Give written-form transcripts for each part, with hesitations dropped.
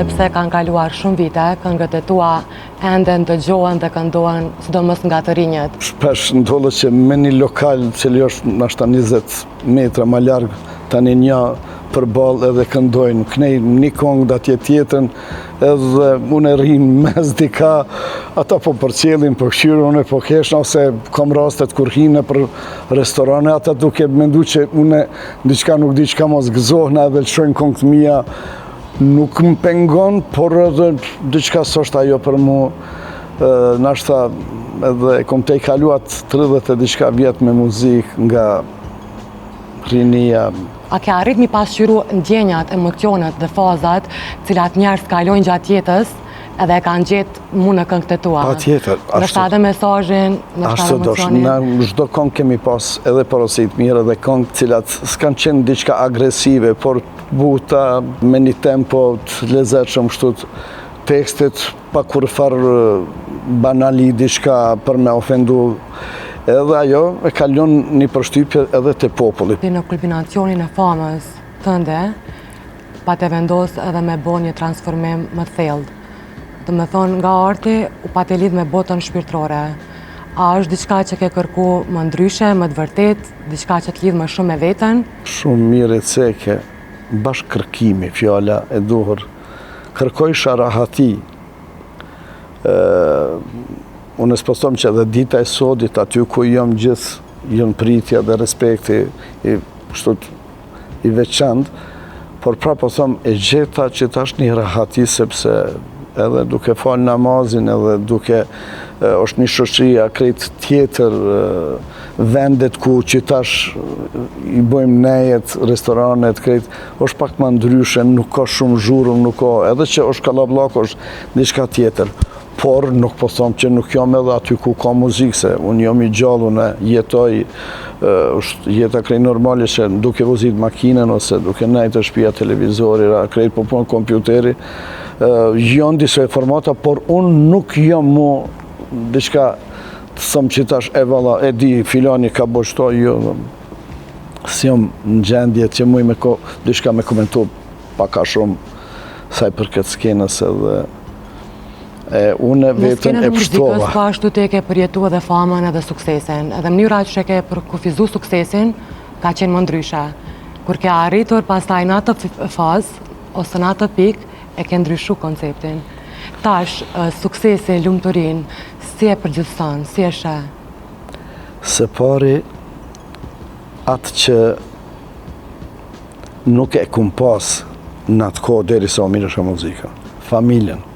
edhe pse kanë kaluar shumë vite, këngët e tua ende ndëgjohen dhe këndohen sidomos nga të rinjët. Shpesh ndodhet që me një lokal cili është nashta 20 metra më larg tani një përballë edhe këndojnë. Knej një këngë dhe atje tjetrën, edhe unë rrim mes dika, ata po përcjellin, po këshirën, unë po keshna, ose kam rastet kur hine për restorane, ata duke mendu që unë diçka nuk di çka mos gëzohna edhe lëshojnë këngët mia, nuk më pengon, por edhe diçka s'është ajo për mu. Nashta edhe kom te i kaluat 30 e diçka vjet me muzikë nga rinia. A ke arrit mi pasqyru ndjenjat, emocionet dhe fazat cilat njerëz kalojnë gjatë jetës edhe e kanë gjetë mu në këngët e tua? Patjetër. Nështë edhe mesazhin, nështë edhe emocionin? Në çdo këngë kemi pas edhe porosit mirë edhe këngë cilat s'kan qenë diçka agresive, por buta me një tempo të lezetshëm kështu tekstet pa kurfar banali diçka për me ofendu. Edhe ajo e kalon një përshtypje edhe të popullit. Në kulminacionin e famës tënde, pa të vendos edhe me bo një transformim më thellë. Dhe me thonë, nga arti, u pa të lidh me botën shpirtërore. A është diçka që ke kërku më ndryshe, më të vërtet, diçka që të lidh më shumë me veten? Shumë mirë e ceke, bashkë kërkimi, fjala e duhur. Kërkojsha rahati. Unë s'postom që edhe dita e sodit, aty ku jam gjithë jënë pritja dhe respekti i veçantë, por pra postom e gjeta që tash një rahati, sepse edhe duke falë namazin, edhe duke është një shoqëria krejt tjetër, vendet ku që tash i bojmë nejet, restoranet, krejt, është pak më ndryshe, nuk ka shumë zhurëm, nuk ka, edhe që është kallabllak, është diçka tjetër. Por nuk po thom që nuk jam edhe aty ku ka muzikë, se unë jam i gjallë, unë jetoj, është jeta krejt normale që duke vozit makinën ose duke nejtë të shtëpia televizori, krejt po punë kompjuteri, janë disa formata, por unë nuk jam mu diçka të thëmë që tash e valla, e di filani ka bështo, jo, si jam në gjendje që muj me diçka me komentu paka shumë saj për këtë skenës edhe unë vetën e pështova. Në skenën e muzikës, pa ashtu të ke përjetu edhe famën edhe suksesin, edhe mënyra që ke përkufizu suksesin, ka qenë më ndryshe. Kur ke arritur pastaj në atë fazë, ose në atë pikë, e ke ndryshu konceptin. Tash, suksesi, lumëturin, si e përgjithëson, si e shë? Se pari, atë që nuk e kum pas në atë kohë deri sa mirë është muzika. Familjen.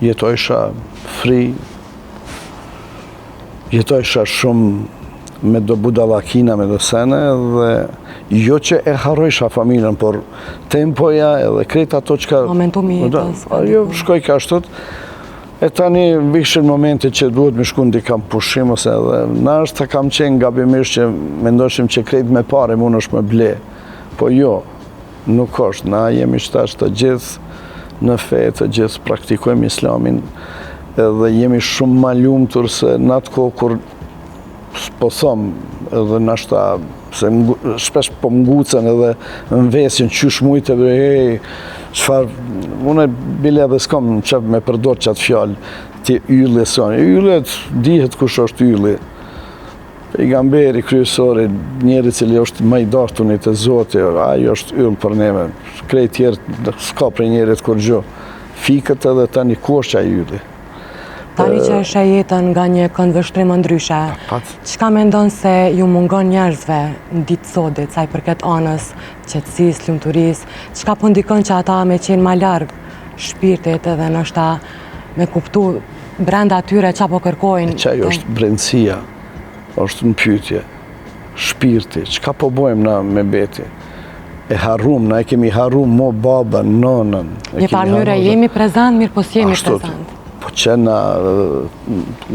Jetojsha fri, jetojsha shumë me do budallakina, me do sene, dhe jo që e harrojsha familjen, por tempoja edhe krejt ato që ka... Momentumi jetës. Jo, shkoj ka ashtët, e tani vishin momente që duhet me shku ndikam pushim, ose edhe na është të kam qenë gabimisht që mendoshim që krejt me pare mund është me ble, po jo, nuk është, na jemi qëtash të gjithë, në fe të gjithë praktikojmë islamin edhe jemi shumë ma lumtur se në atë kohë kur po thëmë edhe nashta se shpesh po ngucen edhe në vesin qysh mujtë e qëfar unë bile edhe s'kam qep me përdor qatë fjallë ti ylli soni. Yllet dihet kush është ylli. Pejgamberi kryesori, njeri cili është më i dashunit e Zotit, ajo është yll për neve. Krejt tjerë s'ka prej njerit kur gjë. Fikët edhe tani ku është qaj ylli. Tani që është e jetën nga një këndvështrim ndryshe, çka mendon se ju mungon njerëzve në ditë sodit, sa i përket anës, qetësisë, lumturisë, çka po ndikon që ata me qenë ma larg shpirtit edhe nështë me kuptu brenda atyre qa po kërkojnë? Qaj është brendësia. është në pyetje, shpirti, qka po bojmë na me beti? E harrum, na e kemi harrum mo babën, nonën. Një farë mënyre jemi prezant, mirë po s'jemi prezant. Po që na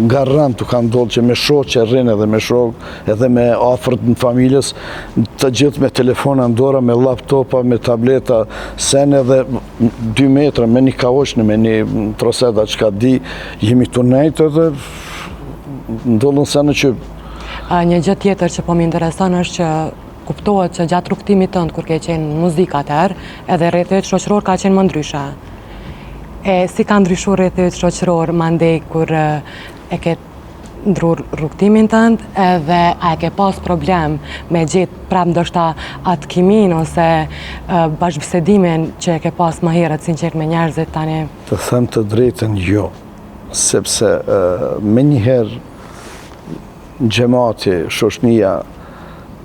garant të kanë dollë që me shokë që rrinë edhe me shokë, edhe me afërt në familjes, të gjithë me telefona në dora, me laptopa, me tableta, sen edhe 2 metra, me një kaoqnë, me një troseda që ka di, jemi të nejtë edhe ndollën sene që... Një gjë tjetër që po më intereson është që kuptohet që gjatë rrugtimit tënd kur ke qenë në muzikë atëherë, edhe rrethit shoqëror ka qenë më ndryshe. E si ka ndryshuar rrethit shoqëror mandej kur e ke ndrur rrugtimin tënd, edhe a e ke pas problem me gjetë prap ndoshta atë kimin ose bashkëbisedimin që e ke pas më herët sinqert me njerëzit tani? Të them të drejtën jo, sepse me njëherë xhamati, shoqënia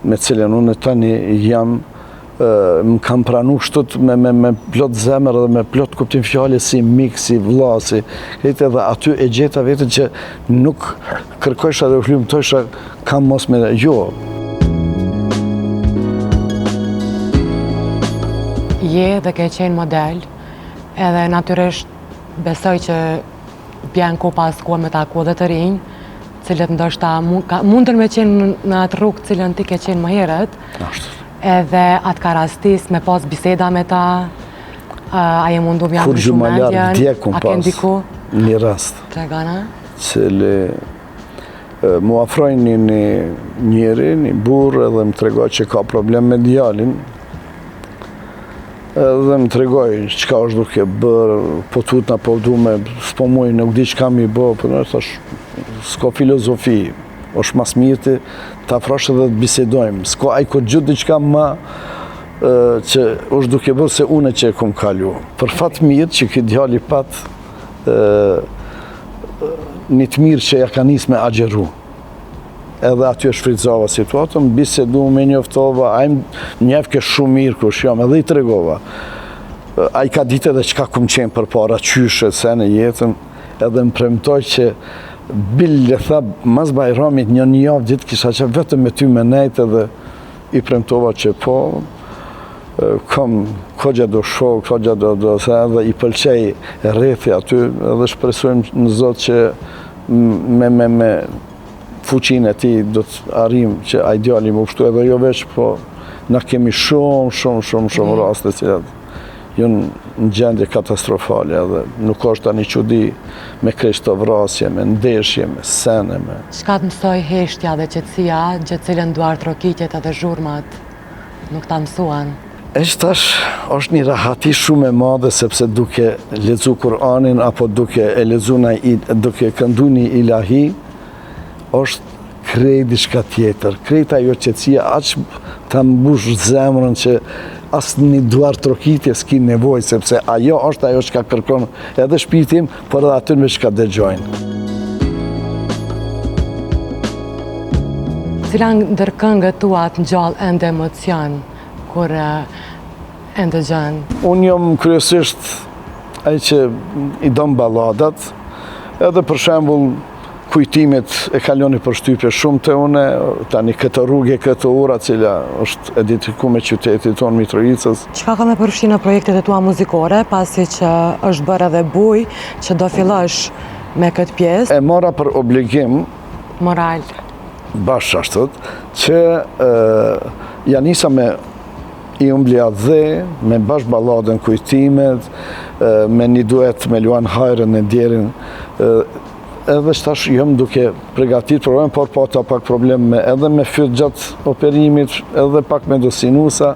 me cilën unë tani jam, më kam pranu shtut me plot zemër dhe me plot kuptim fjale si mik, si vlla, si edhe aty e gjeta vetën që nuk kërkojsha dhe u hlymtojsha kam mos me jo. Je dhe ke qenë model, edhe natyrisht besoj që bjen ko pas kohë me taku dhe të rinj, cilët ndoshta mundën me qenë në atë rrugë cilën ti ke qenë më herët. Ashtu. Edhe atë ka rastis me pas biseda me ta, a je mundu mja Kur Gjumalar djekun a ke ndiku? një rast, Tregana? cili mu afrojnë një njeri, një burë, edhe më tregoj që ka problem me djalin, edhe më tregoj çka është duke bërë, po tutna, po du me, s'po muj, nuk di çka mi bë, po në thash, s'ko filozofi, është mas mirë të afrosh edhe të bisedojmë. S'ko ai ko gjithë diçka ma që është duke bërë se une që e kom kalu. Për fatë mirë që këtë djali pat një të mirë që ja ka nisë me agjeru. Edhe aty e shfrytëzova situatën, bisedu me njoftova, a i njefke shumë mirë kush jam, edhe i tregova. A i ka ditë edhe çka kom qenë për para, qyshe, se në jetën, edhe më premtoj që bille tha, mas Bajramit një javë ditë kisha që vetëm me ty me nejtë edhe i premtova që po, kam kogja do shok, kogja do se edhe i pëlqej rrethi aty edhe shpresojmë në Zot që me fuqinë e tij do të arrim që ai djali më ushtu edhe jo veç, po na kemi shumë raste cilat janë në gjendje katastrofale edhe nuk është tani çudi me kreshtovrasje, me ndeshje, me sene, me... Çka të mësoj heshtja dhe qetësia, gjë cilën duart trokitjet edhe zhurmat nuk ta mësuan? Tash është një rahati shumë e madhe sepse duke lexu Kur'anin apo duke e lexu duke këndu një ilahi, është krejt diçka tjetër. Krejt ajo qetësia aq ta mbush zemrën që asë një duar trokitje s'ki nevoj, sepse ajo është ajo që ka kërkon edhe shpirtim, për edhe aty me që ka dëgjojnë. Cila ndër këngët tuat ngjall ende emocion, kur e ndëgjon? Unë jam kryesisht ai që i dom balladat, edhe për shembull kujtimet e kaloni për shtypje shumë të une, tani këtë rrugë, këtë ura, cila është edifikuar me qytetit tonë Mitrovicës. Çka ka me përfshi në projektet e tua muzikore, pasi që është bërë edhe buj që do fillosh me këtë pjesë? E mora për obligim moral bashkë ashtot, që ja nisa me i umblia dhe, me bash balladën kujtimet, me një duet me Luan Hajrën e Djerin, edhe shtash jam duke pregatit problem, por po ta pak problem edhe me fyt gjatë operimit, edhe pak me dosinusa,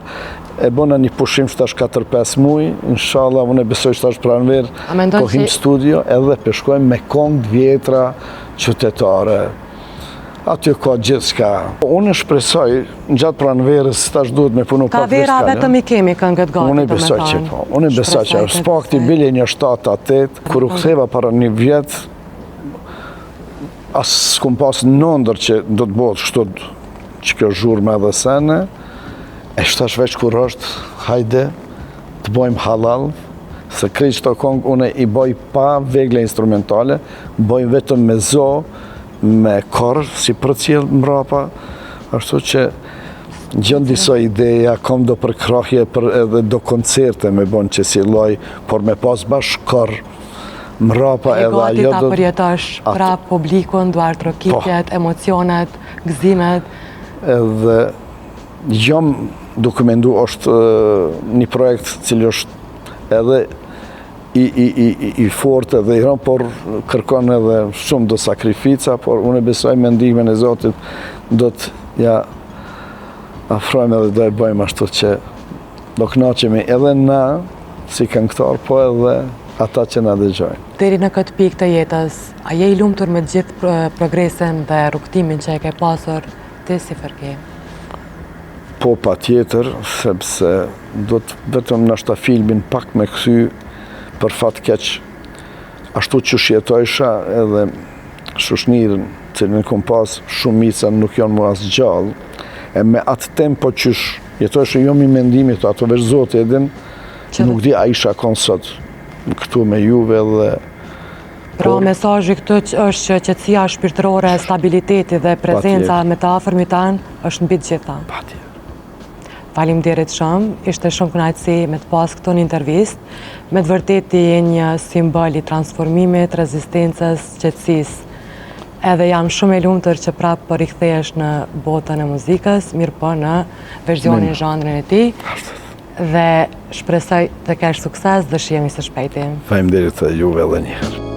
e bona një pushim shtash 4-5 muj, inshallah, unë e besoj shtash pranver, kohim studio, edhe peshkojmë me këngë vjetra qytetare. Aty ka gjithë shka. Unë shpresoj, në gjatë pranverës, tash duhet me punu pak veskale. Ka vera vetëm i kemi këngët gati, unë besoj që po. Unë besoj që s'pakti bile një 7-8, kur u ktheva para një vjet, as s'kum pas nëndër që do të bëhet kështu që kjo zhurmë edhe sene, e shtash veç kur është, hajde, të bojmë halal, se krejt qëto kongë une i boj pa vegle instrumentale, bojmë vetëm me zo, me korë, si për cilë mrapa, ashtu që gjën disa ideja, kom do për krahje, edhe do koncerte me bon që si loj, por me pas bash korë, mrapa edhe ajo do... E gati ta përjetosh pra publikun, duar trokitjet, emocionet, gëzimet. Edhe jam dokumentu është një projekt cili është edhe i fort edhe i rëmë, por kërkon edhe shumë do sakrifica, por unë besoj me ndihmën e Zotit do të ja afrojmë edhe do e bëjmë ashtu që do kënaqemi edhe na si këngëtar, po edhe ata që na dëgjojnë. Deri në këtë pikë të jetës, a je i lumtur me gjithë progresin dhe rrugtimin që e ke pasur ti si Ferki? Po, pa tjetër, sepse do të vetëm nështë ta filmin pak me kthy për fat keq ashtu që shjetojsha edhe shoqërinë cilën kom pas shumica nuk janë më as gjallë, e me atë tempo që jetojsha jo mi mendimit ato veç Zoti e din, nuk di a isha kon sot këtu me juve dhe Pra mesazhi këtu është që qetësia shpirtërore, stabiliteti dhe prezenca me të afërmit tanë është mbi të gjitha. Patjetër. Faleminderit shumë, ishte shumë kënaqësi me të pas këtu në intervistë. Me të vërtetë je një simbol i transformimit, rezistencës, qetësisë. Edhe jam shumë e lumtur që prapë po rikthehesh në botën e muzikës, mirë po në versionin zhandrin e tij. Dhe shpresoj të kesh sukses dhe shihemi së shpejti. Faleminderit juve edhe një herë.